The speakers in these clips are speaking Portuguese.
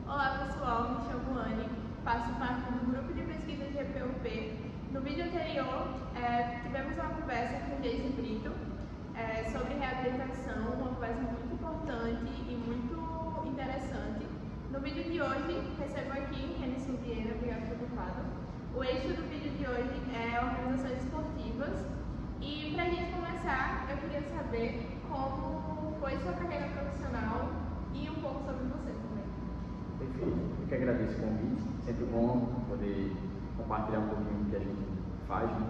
Olá pessoal, me chamo Anne, faço parte do grupo de pesquisa GPUP. No vídeo anterior, tivemos uma conversa com Geise Brito sobre reabilitação, uma conversa muito importante e muito interessante. No vídeo de hoje, recebo aqui Renison Vieira, obrigada por ter participado. O eixo do vídeo de hoje é organizações esportivas. E para a gente começar, eu queria saber como foi sua carreira profissional e um pouco sobre você também. Perfeito, eu que agradeço o convite, sempre bom poder compartilhar um pouquinho do que a gente faz, né?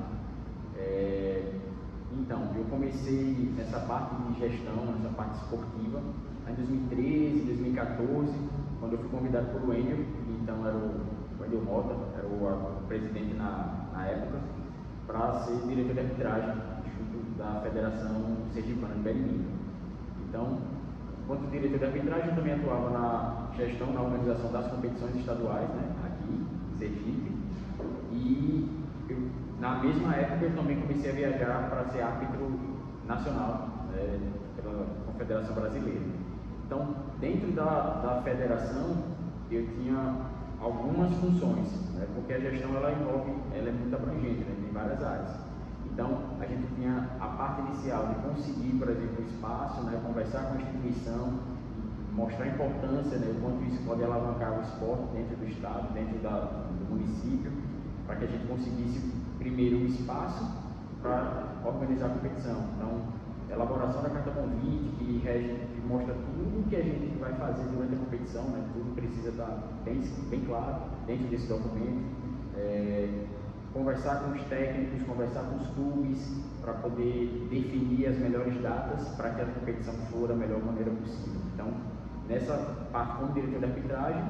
Então, eu comecei nessa parte de gestão, nessa parte esportiva, em 2013, 2014, quando eu fui convidado por Wendel, então era o Wendel Mota, era o presidente na época, para ser diretor de arbitragem junto da Federação Sergipana de Badminton. Então, enquanto diretor de arbitragem, eu também atuava na gestão, na organização das competições estaduais, né, aqui em Sergipe. E na mesma época eu também comecei a viajar para ser árbitro nacional pela Confederação Brasileira. Então, dentro da federação, eu tinha algumas funções, né, porque a gestão ela é muito abrangente, né, tem várias áreas. Então, a gente tinha a parte inicial de conseguir, por exemplo, o espaço, né, conversar com a instituição, mostrar a importância, né, o quanto isso pode alavancar o esporte dentro do estado, dentro do município, para que a gente conseguisse primeiro o espaço para organizar a competição. Então, elaboração da carta convite, que mostra tudo o que a gente vai fazer durante a competição, né, tudo precisa estar bem claro dentro desse documento. Conversar com os técnicos, conversar com os clubes, para poder definir as melhores datas para que a competição for da melhor maneira possível. Então, nessa parte como diretor de arbitragem,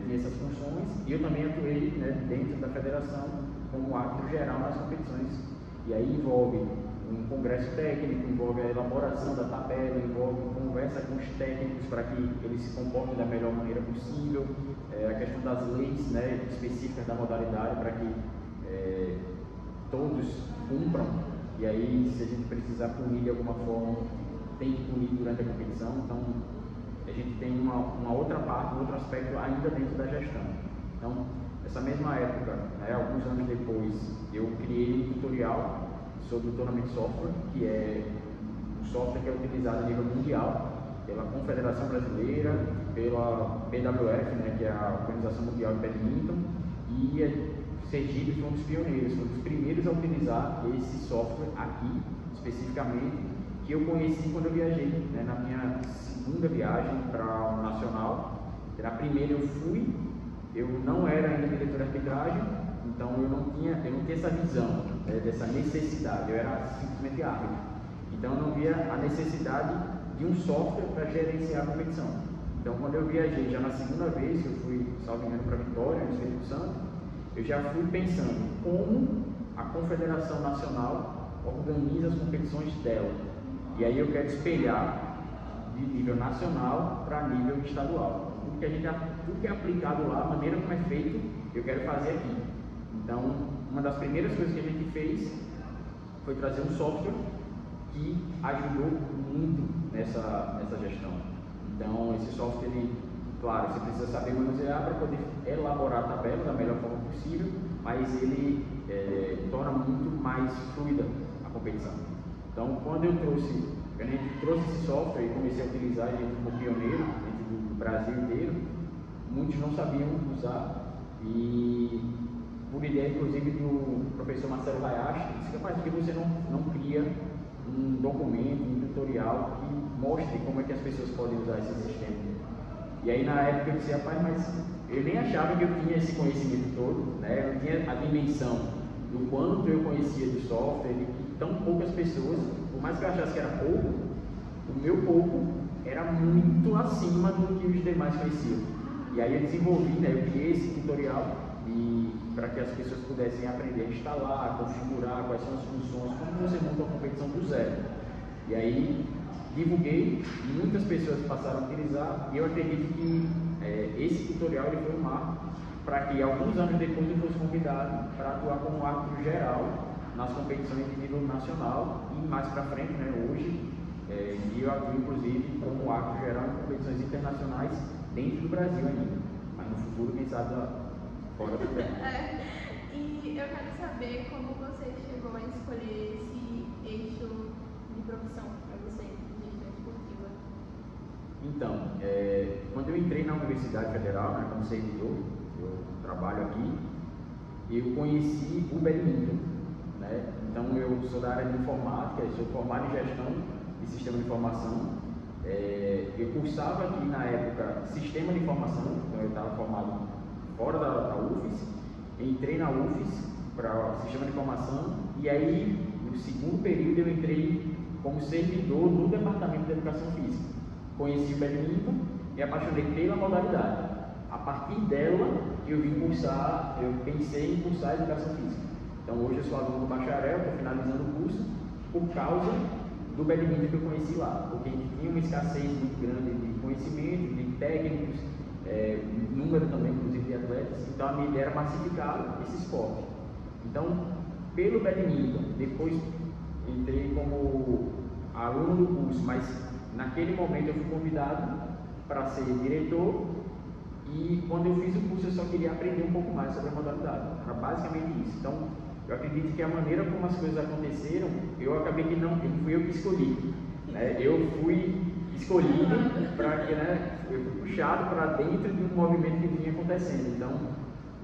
tinha essas funções, e eu também atuei, né, dentro da federação como árbitro geral nas competições. E aí envolve um congresso técnico, envolve a elaboração da tabela, envolve conversa com os técnicos para que eles se comportem da melhor maneira possível, a questão das leis, né, específicas da modalidade para que todos cumpram, e aí se a gente precisar punir de alguma forma, tem que punir durante a competição. Então a gente tem uma outra parte, um outro aspecto ainda dentro da gestão. Então, nessa mesma época, né, alguns anos depois, eu criei um tutorial sobre o Tournament Software, que é um software que é utilizado a nível mundial pela Confederação Brasileira, pela BWF, né, que é a Organização Mundial de Badminton, e Sergipe foi um dos pioneiros, foi um dos primeiros a utilizar esse software aqui, especificamente, que eu conheci quando eu viajei, né, na minha segunda viagem para o Nacional. Na primeira eu não era ainda diretor de arbitragem, então eu não tinha essa visão, né, dessa necessidade, eu era simplesmente árbitro. Então eu não via a necessidade de um software para gerenciar a competição. Então quando eu viajei, já na segunda vez, eu fui, salvo engano, para Vitória, no Espírito Santo, eu já fui pensando como a Confederação Nacional organiza as competições dela. E aí eu quero espelhar de nível nacional para nível estadual. Tudo que é aplicado lá, a maneira como é feito, eu quero fazer aqui. Então, uma das primeiras coisas que a gente fez foi trazer um software que ajudou muito nessa gestão. Então, esse software, claro, você precisa saber manusear para poder elaborar a tabela da melhor forma possível, mas ele torna muito mais fluida a competição. Então, quando a gente trouxe esse software e comecei a utilizar, a gente como pioneiro dentro do Brasil inteiro, muitos não sabiam usar, e por ideia inclusive do professor Marcelo Hayashi, disse: capaz, por que você não cria um documento, um tutorial que mostre como é que as pessoas podem usar esse sistema? E aí na época eu disse: rapaz, mas eu nem achava que eu tinha esse conhecimento todo, né? Eu não tinha a dimensão do quanto eu conhecia de software, e que tão poucas pessoas, por mais que eu achasse que era pouco, o meu pouco era muito acima do que os demais conheciam. E aí eu desenvolvi, né, eu criei esse tutorial para que as pessoas pudessem aprender a instalar, a configurar, quais são as funções, como você monta uma competição do zero. E aí divulguei, muitas pessoas passaram a utilizar, e eu acredito que esse tutorial ele foi um marco para que alguns anos depois eu fosse convidado para atuar como árbitro geral nas competições de nível nacional, e mais para frente, né, hoje, eu atuo inclusive como árbitro geral em competições internacionais dentro do Brasil ainda, mas no futuro, quem sabe, lá fora também. E eu quero saber como você chegou a escolher esse eixo de profissão para você, de gestão esportiva. Então, quando eu entrei na Universidade Federal, né, como servidor, eu trabalho aqui, eu conheci o badminton, né? Então eu sou da área de informática, eu sou formado em gestão de sistema de informação. Eu cursava aqui na época sistema de informação, então eu estava formado fora da UFES, entrei na UFES para sistema de informação e aí no segundo período eu entrei como servidor no departamento de educação física. Conheci o badminton e apaixonei pela modalidade. A partir dela eu pensei em cursar educação física. Então hoje eu sou aluno do bacharel, estou finalizando o curso por causa do badminton que eu conheci lá, porque tinha uma escassez muito grande de conhecimento, de técnicos, número também, inclusive, de atletas. Então a minha ideia era massificar esse esporte. Então, pelo badminton, depois entrei como aluno do curso, mas naquele momento eu fui convidado para ser diretor e quando eu fiz o curso eu só queria aprender um pouco mais sobre a modalidade. Era basicamente isso. Então, eu acredito que a maneira como as coisas aconteceram, eu acabei que não fui eu que escolhi. Né? Eu fui escolhido para que, né, eu fui puxado para dentro de um movimento que vinha acontecendo. Então,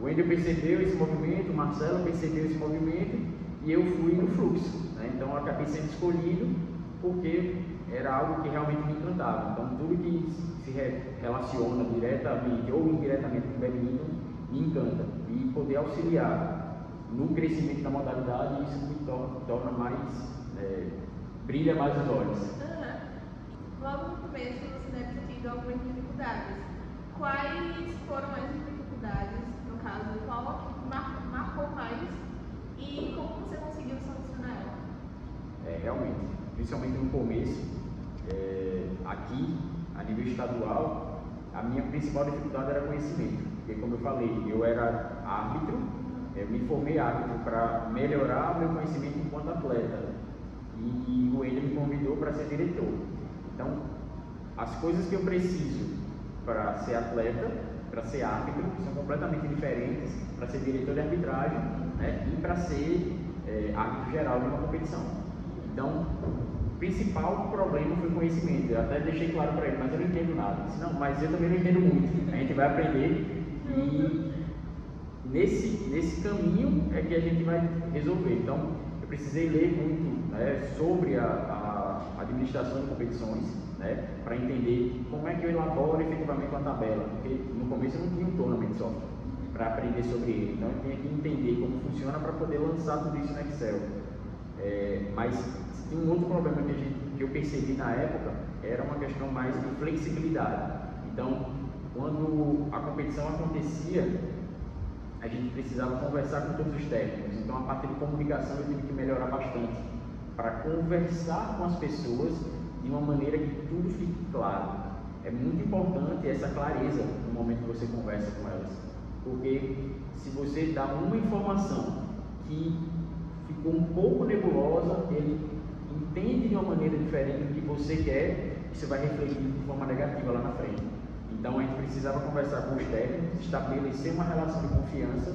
o Wendel percebeu esse movimento, o Marcelo percebeu esse movimento e eu fui no fluxo. Né? Então, eu acabei sendo escolhido porque era algo que realmente me encantava. Então, tudo que se relaciona diretamente ou indiretamente com o badminton me encanta. E poder auxiliar no crescimento da modalidade, isso me torna mais, brilha mais os olhos. Logo no começo você deve ter tido algumas dificuldades. Quais foram as dificuldades, no caso, qual marcou mais e como você conseguiu solucionar ela? Realmente, principalmente no começo, aqui, a nível estadual, a minha principal dificuldade era conhecimento, porque como eu falei, eu era árbitro, eu me formei árbitro para melhorar o meu conhecimento enquanto atleta e o Wendel me convidou para ser diretor. Então, as coisas que eu preciso para ser atleta, para ser árbitro, são completamente diferentes para ser diretor de arbitragem, né, e para ser árbitro geral de uma competição. Então, o principal problema foi o conhecimento. Eu até deixei claro para ele, mas eu não entendo nada. Eu disse, não, mas eu também não entendo muito. A gente vai aprender e nesse caminho é que a gente vai resolver. Então, eu precisei ler muito, né, sobre a administração de competições, né, para entender como é que eu elaboro efetivamente uma tabela, porque no começo eu não tinha um tournament software para aprender sobre ele, então eu tinha que entender como funciona para poder lançar tudo isso no Excel. Mas tem um outro problema que eu percebi na época, era uma questão mais de flexibilidade. Então, quando a competição acontecia, a gente precisava conversar com todos os técnicos. Então, a parte de comunicação eu tive que melhorar bastante para conversar com as pessoas de uma maneira que tudo fique claro. É muito importante essa clareza no momento que você conversa com elas, porque se você dá uma informação que ficou um pouco nebulosa, ele entende de uma maneira diferente do que você quer, isso vai refletir de forma negativa lá na frente. Então a gente precisava conversar com os técnicos, estabelecer uma relação de confiança,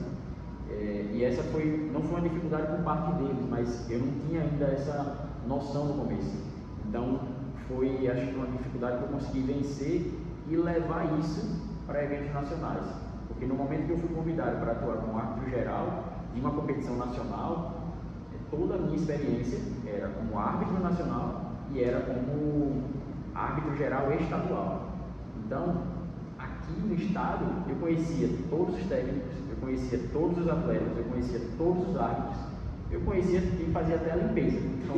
e essa não foi uma dificuldade por parte deles, mas eu não tinha ainda essa noção no começo. Então foi, acho que, uma dificuldade que eu consegui vencer e levar isso para eventos nacionais, porque no momento que eu fui convidado para atuar como árbitro geral de uma competição nacional, toda a minha experiência era como árbitro nacional e era como árbitro geral estadual. Então, aqui no estado, eu conhecia todos os técnicos, eu conhecia todos os atletas, eu conhecia todos os árbitros, eu conhecia quem fazia até a limpeza. Então,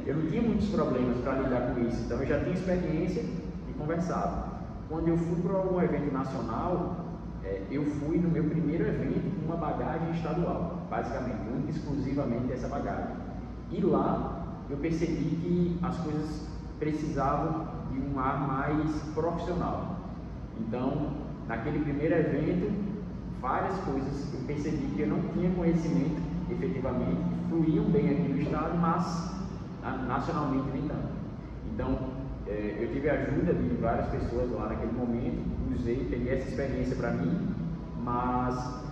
eu não tinha muitos problemas para lidar com isso, então eu já tinha experiência e conversava. Quando eu fui para um evento nacional, eu fui no meu primeiro evento com uma bagagem estadual, basicamente, única e exclusivamente essa bagagem. E lá eu percebi que as coisas precisavam de um ar mais profissional. Então, naquele primeiro evento, várias coisas eu percebi que eu não tinha conhecimento, efetivamente, que fluíam bem aqui no estado, mas nacionalmente nem tanto. Então, eu tive a ajuda de várias pessoas lá naquele momento, usei, peguei essa experiência para mim, mas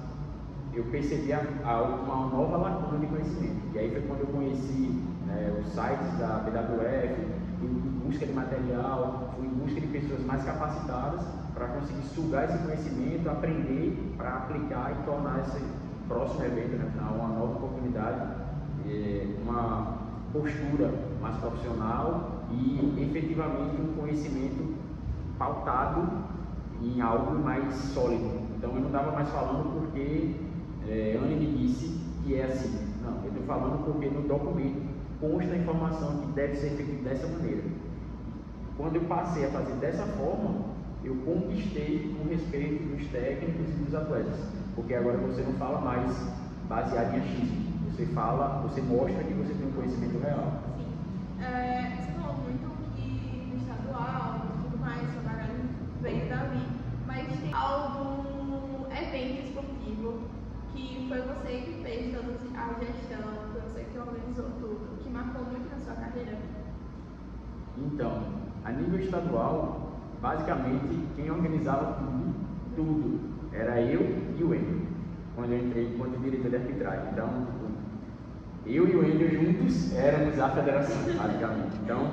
eu percebi uma nova lacuna de conhecimento. E aí foi quando eu conheci, né, os sites da BWF, fui em busca de material, fui em busca de pessoas mais capacitadas para conseguir sugar esse conhecimento, aprender para aplicar e tornar esse próximo evento, né, uma nova oportunidade, uma postura mais profissional e efetivamente um conhecimento pautado em algo mais sólido. Então eu não estava mais falando porque Anne me disse que é assim. Não, eu estou falando porque no documento consta a informação que deve ser feito dessa maneira. Quando eu passei a fazer dessa forma, eu conquistei o respeito dos técnicos e dos atletas, porque agora você não fala mais baseado em achismo, você mostra que você tem um conhecimento real. Sim. Você falou muito que no estadual e tudo mais, sua bagagem veio dali, mas tem algum evento esportivo que foi você que fez toda a gestão, foi você que organizou tudo, que marcou muito na sua carreira? Então, a nível estadual, basicamente quem organizava tudo, era eu e o Enio, quando eu entrei enquanto diretor de arbitragem. Então, eu e o Enio juntos éramos a federação, basicamente. Então,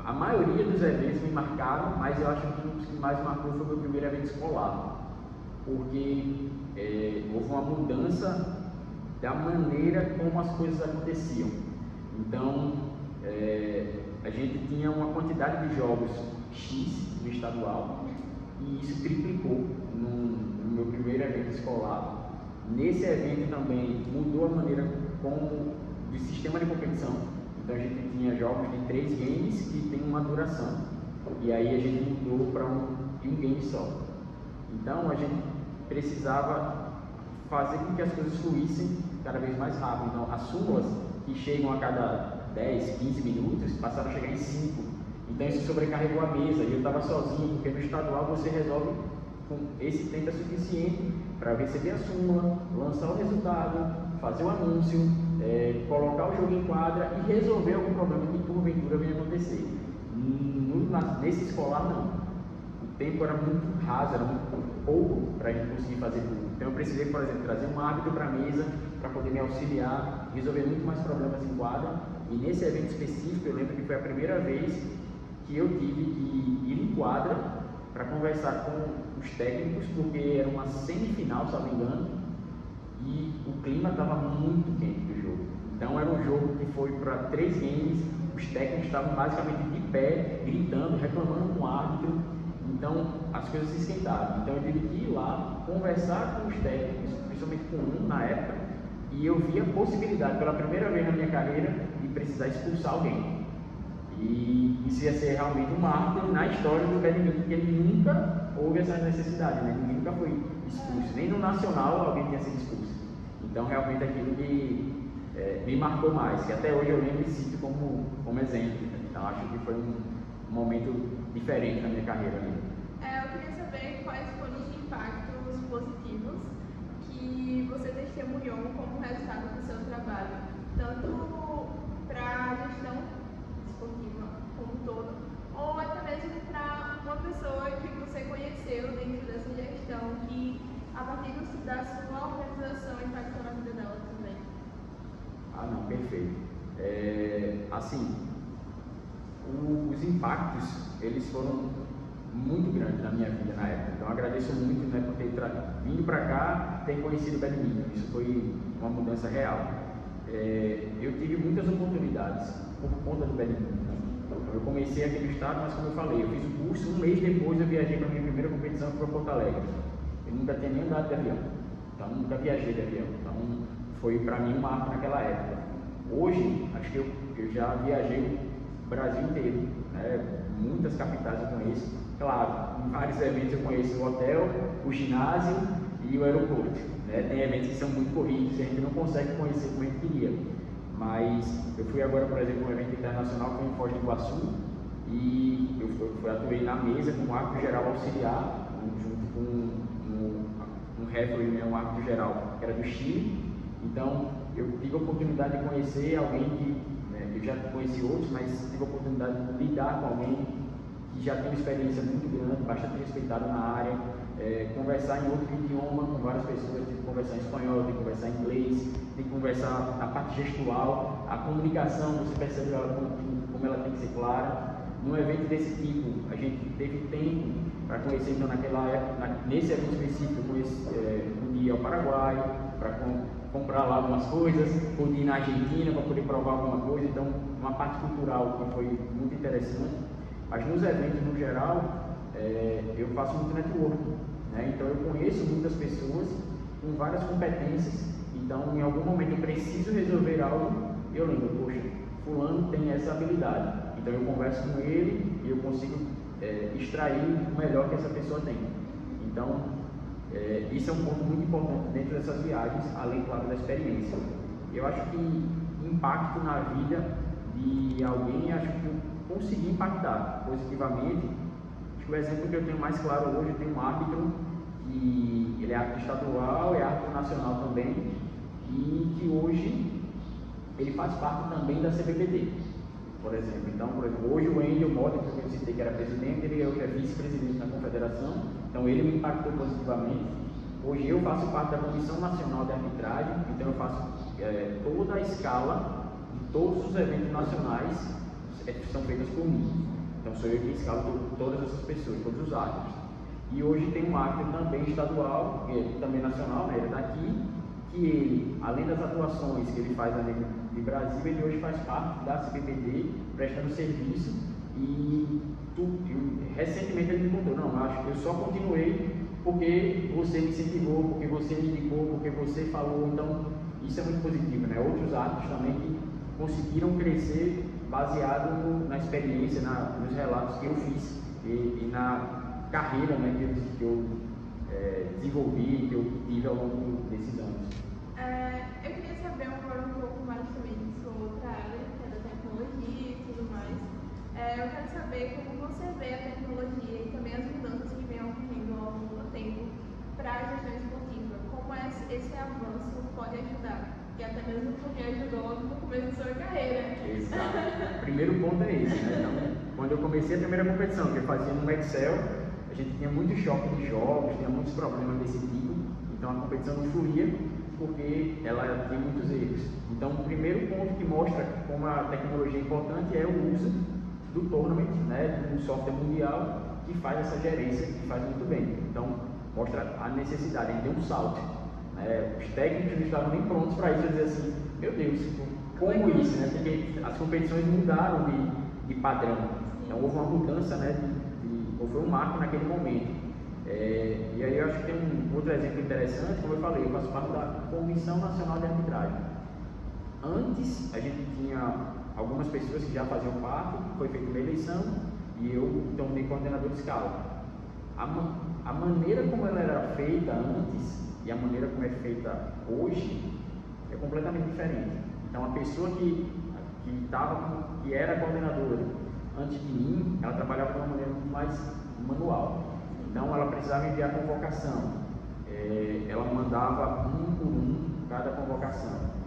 a maioria dos eventos me marcaram, mas eu acho que o que mais marcou foi o meu primeiro evento escolar, porque houve uma mudança da maneira como as coisas aconteciam. Então, a gente tinha uma quantidade de jogos X no estadual e isso triplicou no meu primeiro evento escolar. Nesse evento também mudou a maneira como do sistema de competição. Então a gente tinha jogos de 3 games que tem uma duração e aí a gente mudou para um game só. Então a gente precisava fazer com que as coisas fluíssem cada vez mais rápido. Então as súmulas que chegam a cada 10, 15 minutos passaram a chegar em 5. Então isso sobrecarregou a mesa e eu estava sozinho, porque no estadual você resolve com esse tempo é suficiente para receber a súmula, lançar o resultado, fazer o anúncio, colocar o jogo em quadra e resolver algum problema que porventura venha acontecer. Nesse escolar não. O tempo era muito raso, era muito pouco para a gente conseguir fazer tudo. Então eu precisei, por exemplo, trazer um árbitro para a mesa para poder me auxiliar, resolver muito mais problemas em quadra. E nesse evento específico eu lembro que foi a primeira vez que eu tive que ir em quadra para conversar com os técnicos, porque era uma semifinal, se não me engano, e o clima estava muito quente do jogo. Então era um jogo que foi para 3 games, os técnicos estavam basicamente de pé, gritando, reclamando com o árbitro, então as coisas se esquentaram. Então eu tive que ir lá, conversar com os técnicos, principalmente com um na época, e eu vi a possibilidade, pela primeira vez na minha carreira, de precisar expulsar alguém. E isso ia ser realmente um marco na história do badminton, porque nunca houve essa necessidade, né? Ninguém nunca foi expulso, nem no nacional alguém tinha sido expulso. Então realmente aquilo me marcou mais, e até hoje eu lembro e cito como exemplo. Então acho que foi um momento diferente na minha carreira ali. Eu queria saber quais foram os impactos positivos que você testemunhou como resultado do seu trabalho, tanto para a gestão esportiva como um todo, ou até mesmo para uma pessoa que você conheceu dentro dessa gestão, que a partir da sua organização impactou na vida dela também. Ah, não, perfeito. Assim, os impactos, eles foram muito grandes na minha vida na época. Então, agradeço muito, né, por ter vindo para cá, ter conhecido o badminton. Isso foi uma mudança real. Eu tive muitas oportunidades por conta do badminton. Então, eu comecei aqui no estado, mas como eu falei, eu fiz o curso, um mês depois eu viajei para a minha primeira competição, que foi Porto Alegre. Eu nunca tinha nem andado de avião, então nunca viajei de avião. Então, foi para mim um marco naquela época. Hoje, acho que eu já viajei o Brasil inteiro, né? Muitas capitais eu conheço. Claro, em vários eventos eu conheço o hotel, o ginásio e o aeroporto, né? Tem eventos que são muito corridos e a gente não consegue conhecer como a gente queria. Mas eu fui agora, por exemplo, um evento internacional que foi em Foz do Iguaçu e eu atuei na mesa com um árbitro geral auxiliar, junto com um referee, né, um árbitro geral que era do Chile. Então eu tive a oportunidade de conhecer alguém que eu já conheci outros, mas tive a oportunidade de lidar com alguém que já tem uma experiência muito grande, bastante respeitada na área, conversar em outro idioma com várias pessoas, tem que conversar em espanhol, tem que conversar em inglês, tem que conversar na parte gestual, a comunicação, você percebe como ela tem que ser clara. Num evento desse tipo, a gente teve tempo para conhecer, então naquela época, nesse evento específico, pude ir ao Paraguai para comprar lá algumas coisas, pude ir na Argentina para poder provar alguma coisa, então uma parte cultural que foi muito interessante. Mas nos eventos no geral, eu faço muito networking, né? Então eu conheço muitas pessoas com várias competências, então em algum momento eu preciso resolver algo, eu lembro, poxa, fulano tem essa habilidade, então eu converso com ele e eu consigo extrair o melhor que essa pessoa tem. Então isso é um ponto muito importante dentro dessas viagens, além, claro, da experiência. Eu acho que impacto na vida de alguém, acho que eu consegui impactar positivamente. Acho que o exemplo que eu tenho mais claro hoje, eu tenho um árbitro que ele é árbitro estadual, é árbitro nacional também, e que hoje ele faz parte também da CBPD, por exemplo. Então, hoje o Wendel Mota, que eu citei que era presidente, ele hoje é vice-presidente da confederação, então ele me impactou positivamente. Hoje eu faço parte da Comissão Nacional de Arbitragem, então eu faço toda a escala de todos os eventos nacionais que são feitos por mim. Então sou eu que escalo todas essas pessoas, todos os árbitros. E hoje tem um árbitro também estadual, e também nacional, né, ele é daqui, que ele, além das atuações que ele faz a nível de Brasil, ele hoje faz parte da CBPD, prestando serviço, e recentemente ele me contou, não, acho que eu só continuei porque você me incentivou, porque você me indicou, porque você falou, então isso é muito positivo, né? Outros árbitros também que conseguiram crescer baseado na experiência, nos relatos que eu fiz e na carreira, né, que eu desenvolvi, que eu tive ao longo desses anos. Eu queria saber agora um pouco mais também de sua outra área, que é da tecnologia e tudo mais. Eu quero saber como você vê a tecnologia e também as mudanças que vem ocorrendo ao longo do tempo para a gestão esportiva. Como esse avanço pode ajudar? E até mesmo porque ajudou no começo da sua carreira. Exato. O primeiro ponto é esse, né? Então, quando eu comecei a primeira competição, que eu fazia no Excel, a gente tinha muito choque de jogos, tinha muitos problemas desse tipo, então a competição não fluía porque ela tinha muitos erros. Então, o primeiro ponto que mostra como a tecnologia é importante é o uso do tournament, né, de um software mundial que faz essa gerência, que faz muito bem. Então, mostra a necessidade, a gente deu um salto. Os técnicos não estavam nem prontos para isso, eu dizer assim, meu Deus, como isso, né? Porque as competições mudaram de padrão. Então houve uma mudança, né? Ou foi um marco naquele momento. E aí eu acho que tem um outro exemplo interessante, como eu falei, eu faço parte da Comissão Nacional de Arbitragem. Antes a gente tinha algumas pessoas que já faziam parte, foi feita uma eleição e eu tornei coordenador de escala. A maneira como ela era feita antes e a maneira como é feita hoje é completamente diferente. Então a pessoa que era coordenadora antes de mim, ela trabalhava de uma maneira muito mais manual. Então ela precisava enviar convocação, ela mandava um por um cada convocação.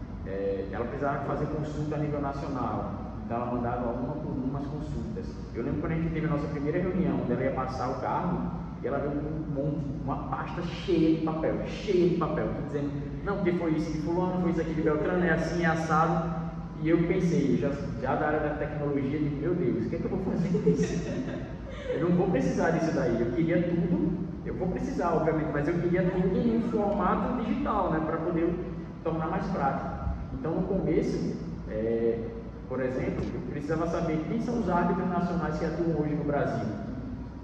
Ela precisava fazer consulta a nível nacional, então ela mandava uma por uma as consultas. Eu lembro quando a gente teve a nossa primeira reunião, ela ia passar o cargo, e ela veio com uma pasta cheia de papel, dizendo, não, porque foi isso de fulano, foi isso aqui de Beltrano, é assim, é assado. E eu pensei, já da área da tecnologia, de meu Deus, o que é que eu vou fazer com isso? Eu não vou precisar disso daí, eu queria tudo, eu vou precisar, obviamente, mas eu queria tudo em formato digital, né, para poder tornar mais prático. Então, no começo, por exemplo, eu precisava saber quem são os árbitros nacionais que atuam hoje no Brasil.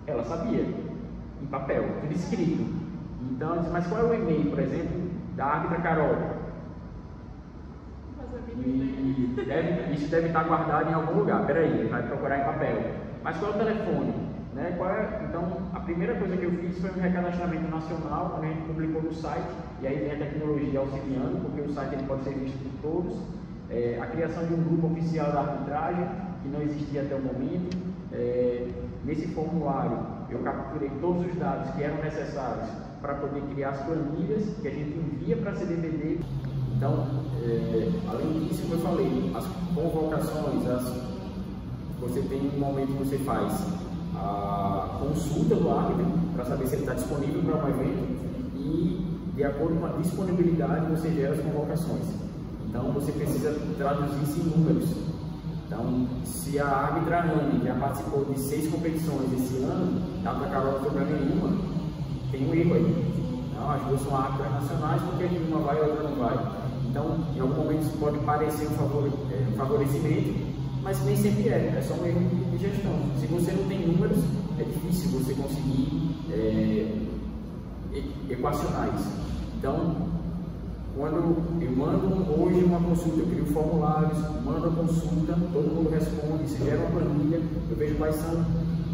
Ela sabia, em papel, tudo escrito. Então, eu disse, mas qual é o e-mail, por exemplo, da árbitra Carol? Isso deve estar guardado em algum lugar. Peraí, vai procurar em papel. Mas qual é o telefone? Né? Então, a primeira coisa que eu fiz foi um recadastramento nacional, quando a gente publicou no site, e aí vem a tecnologia auxiliando, porque o site ele pode ser visto por todos. A criação de um grupo oficial da arbitragem, que não existia até o momento. Nesse formulário, eu capturei todos os dados que eram necessários para poder criar as planilhas que a gente envia para a CBPD. Então, além disso, como eu falei, as convocações, você tem um momento que você faz a consulta do árbitro para saber se ele está disponível para um evento e, de acordo com a disponibilidade, você gera as convocações. Então, você precisa traduzir isso em números. Então, se a árbitra Anne já participou de 6 competições esse ano, a Carol não foi para nenhuma, tem um erro aí. Então, as duas são árbitras nacionais, porque uma vai e a outra não vai. Então, em algum momento isso pode parecer um favorecimento, mas nem sempre é só um erro de gestão. Se você não tem números, é difícil você conseguir equacionar isso. Então, quando eu mando hoje uma consulta, eu crio formulários, mando a consulta, todo mundo responde, se gera uma planilha, eu vejo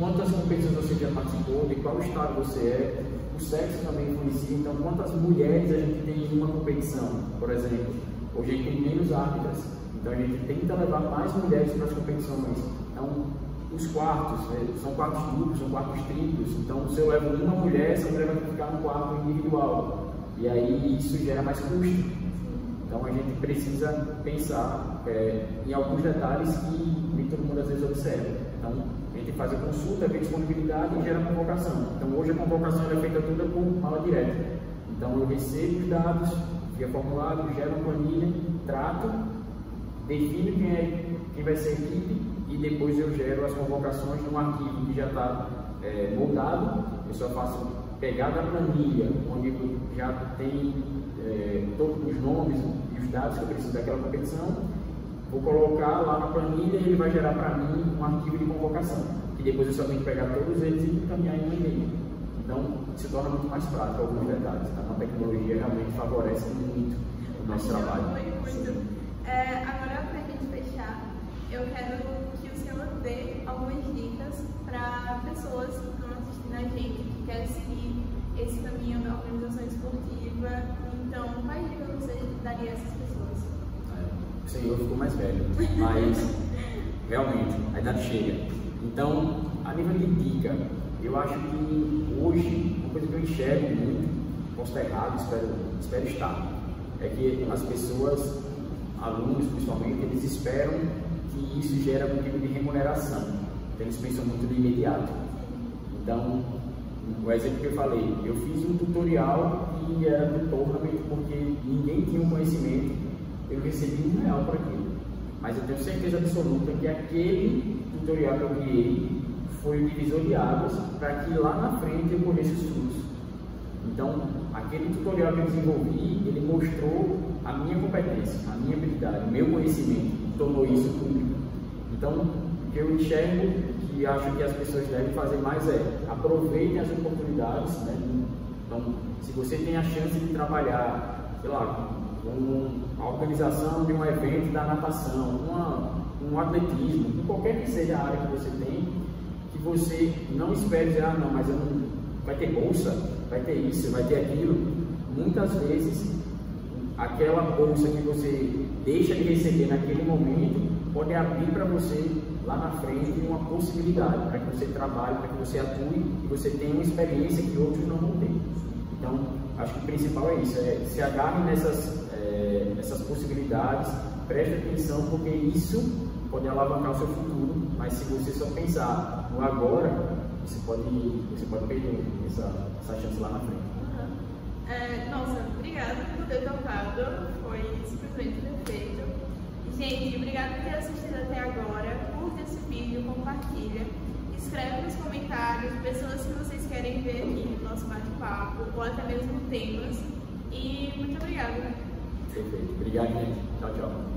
quantas competições você já participou, de qual estado você é, o sexo também influencia, então quantas mulheres a gente tem em uma competição, por exemplo. Hoje a gente tem menos árbitras, então a gente tenta levar mais mulheres para as competições. Então, os quartos, são quartos duplos, são quartos triplos, então se eu levo uma mulher, essa mulher vai ficar no quarto individual. E aí isso gera mais custo. Então a gente precisa pensar em alguns detalhes que nem todo mundo às vezes observa. Então a gente faz a consulta, vê disponibilidade e gera a convocação. Então hoje a convocação é feita toda por mala direta. Então eu recebo os dados via formulário, gero uma planilha, trato, defino quem vai ser a equipe e depois eu gero as convocações num arquivo que já está moldado. Eu só faço pegar da planilha, onde já tem todos os nomes e os dados que eu preciso daquela competição, vou colocar lá na planilha e ele vai gerar para mim um arquivo de convocação, que depois eu só tenho que pegar todos eles e encaminhar em um e-mail. Então, se torna muito mais prático alguns detalhes. Então, a tecnologia realmente favorece muito o nosso trabalho. Agora, para a gente fechar, eu quero que o senhor dê algumas dicas para pessoas que estão assistindo a gente, que querem seguir esse caminho da organização esportiva. Então, quais dicas você daria a essas pessoas? O senhor ficou mais velho, mas realmente a idade chega. Então, a nível de dica, eu acho que hoje, uma coisa que eu enxergo muito, posso estar errado, espero estar, é que as pessoas, alunos principalmente, eles esperam que isso gere algum tipo de remuneração. Então, eles pensam muito no imediato. Então, o exemplo que eu falei, eu fiz um tutorial e era do tournament porque ninguém tinha um conhecimento, eu recebi R$1 por aquilo. Mas eu tenho certeza absoluta que aquele tutorial que eu criei foi o divisor de águas para que lá na frente eu colhesse os frutos. Então, aquele tutorial que eu desenvolvi, ele mostrou a minha competência, a minha habilidade, o meu conhecimento, e tornou isso público. Então, o que eu enxergo e acho que as pessoas devem fazer mais aproveitem as oportunidades, né? Então, se você tem a chance de trabalhar, sei lá, com a organização de um evento da natação, um atletismo, em qualquer que seja a área que você tem, que você não espere dizer, não, mas eu não, vai ter bolsa, vai ter isso, vai ter aquilo. Muitas vezes, aquela bolsa que você deixa de receber naquele momento pode abrir para você lá na frente uma possibilidade para que você trabalhe, para que você atue e você tenha uma experiência que outros não vão ter. Então, acho que o principal é isso, se agarre nessas possibilidades, preste atenção, porque isso pode alavancar o seu futuro, mas se você só pensar no agora, você pode perder essa chance lá na frente. Nossa, obrigada por ter tocado, foi simplesmente perfeito. Gente, obrigada por ter assistido até agora, curta esse vídeo, compartilha, escreve nos comentários pessoas que vocês querem ver aqui no nosso bate-papo, ou até mesmo temas, e muito obrigada. Perfeito, obrigado, gente. Tchau, tchau.